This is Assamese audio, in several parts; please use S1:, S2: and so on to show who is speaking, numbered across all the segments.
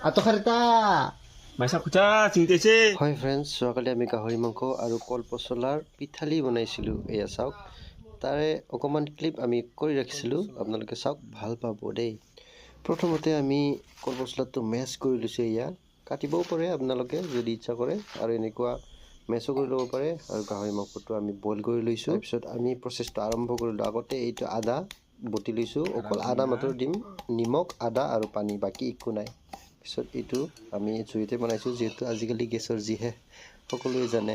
S1: Atokharita.
S2: Masa kucha চিংতেছে
S1: হয় ফ্ৰেণ্ডছ, যোৱাকালি আমি গাহৰি মাংস আৰু কল পচলাৰ পিঠালি বনাইছিলোঁ। এয়া চাওক, তাৰে অকণমান ক্লিপ আমি কৰি ৰাখিছিলোঁ, আপোনালোকে চাওক, ভাল পাব দেই। প্ৰথমতে আমি কল পচলাটো মেছ কৰি লৈছোঁ। এয়া কাটিবও পাৰে আপোনালোকে যদি ইচ্ছা কৰে, আৰু এনেকুৱা মেছো কৰি ল'ব পাৰে। আৰু গাহৰি মাংসটো আমি বইল কৰি লৈছোঁ। তাৰপিছত আমি প্ৰচেছটো আৰম্ভ কৰিলোঁ। আগতে এইটো আদা বটি লৈছোঁ, অকল আদা মাত্ৰ দিম, নিমখ, আদা আৰু পানী, বাকী একো নাই। পিছত এইটো আমি জুইতে বনাইছোঁ, যিহেতু আজিকালি গেছৰ যিহে সকলোৱে জানে।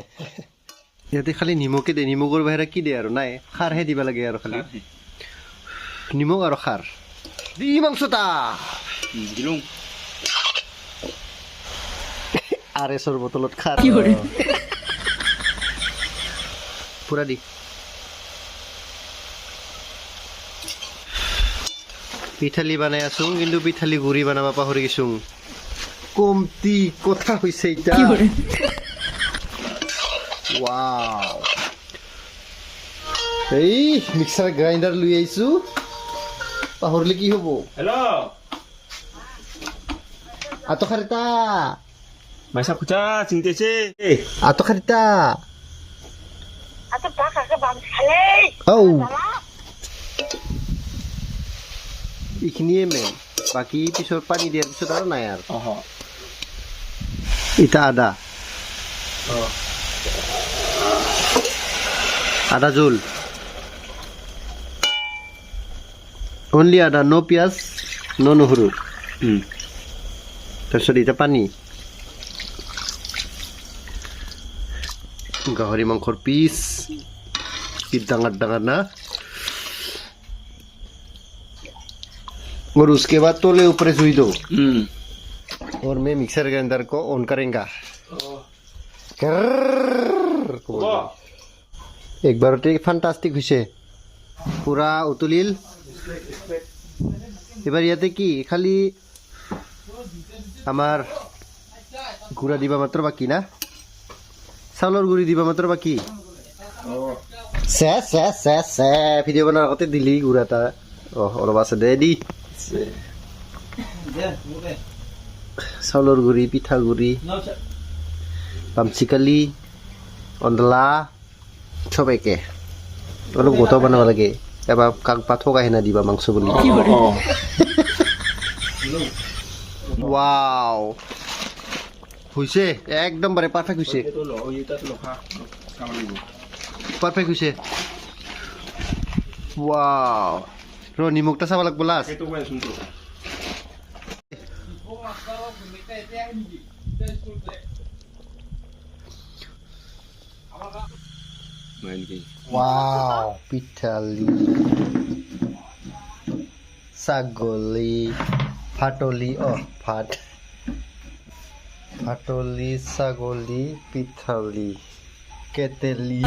S1: ইয়াতে খালি নিমখে দিয়ে, নিমখৰ বাহিৰে কি দিয়ে আৰু নাই, খাৰহে দিব লাগে আৰু খালি নিমখ আৰু খাৰ দি মাংসটা
S2: দিলুং
S1: RS-ৰ বটলত খাৰ পুৰা দি পিঠালি বনাই আছোঁ, কিন্তু পিঠালি গুড়ি বনাব পাহৰি গৈছোঁ। কমতি কথা হৈছে এতিয়া। ৱাও, এই মিক্সাৰ গ্ৰাইণ্ডাৰ লৈ আহিছোঁ, পাহৰিলে কি হ'ব?
S2: Hello'
S1: Atokharita.
S2: Masa kucha চিংতেছে
S1: Atokharita.
S3: Atau bakal ke bang sekali.
S1: Oh. এইখিনিয়ে মেইন, বাকী পিছত পানী দিয়াৰ পিছত আৰু নাই আৰু। এটা আদা, আদা জোল, অনলি আদা, ন পিঁয়াজ, ন নহৰু। তাৰপিছত এতিয়া পানী, গাহৰি মাংসৰ পিচ ডাঙৰ ডাঙৰ না। और उसके बाद तोले ऊपर सुई दो। और मैं मिक्सर ग्राइंडर को ऑन करेंगे। एक बार फैंटास्टिक हुई पूरा उतलिल। এবাৰ ইয়াতে কি খালি আমাৰ গুড়া দিবা মাত্ৰ বাকি না, চাউলৰ গুড়ি দিবা মাত্ৰ বাকি। ভিডিঅ' বনাৰ আগতে দিলি গুড়া এটা। অলপ আছে দে দি চাউলৰ গুড়ি, পিঠাগুড়ি, পামচিকালি, অন্দলা চব একে। অলপ গোটা বনাব লাগে, এবাৰ কাক পাথক আহে না দিবা মাংস বুলি। ৱাও, হৈছে একদম বাৰে পাৰফেক্ট হৈছে, পাৰফেক্ট হৈছে। ৱাও, ৰ নিমখটা চাব লাগিব লাষ্ট। ৱাও, পিঠালি, ছাগলী, ফাটলি, ফাটলি, ছাগলী, পিঠালি, কেটেলি।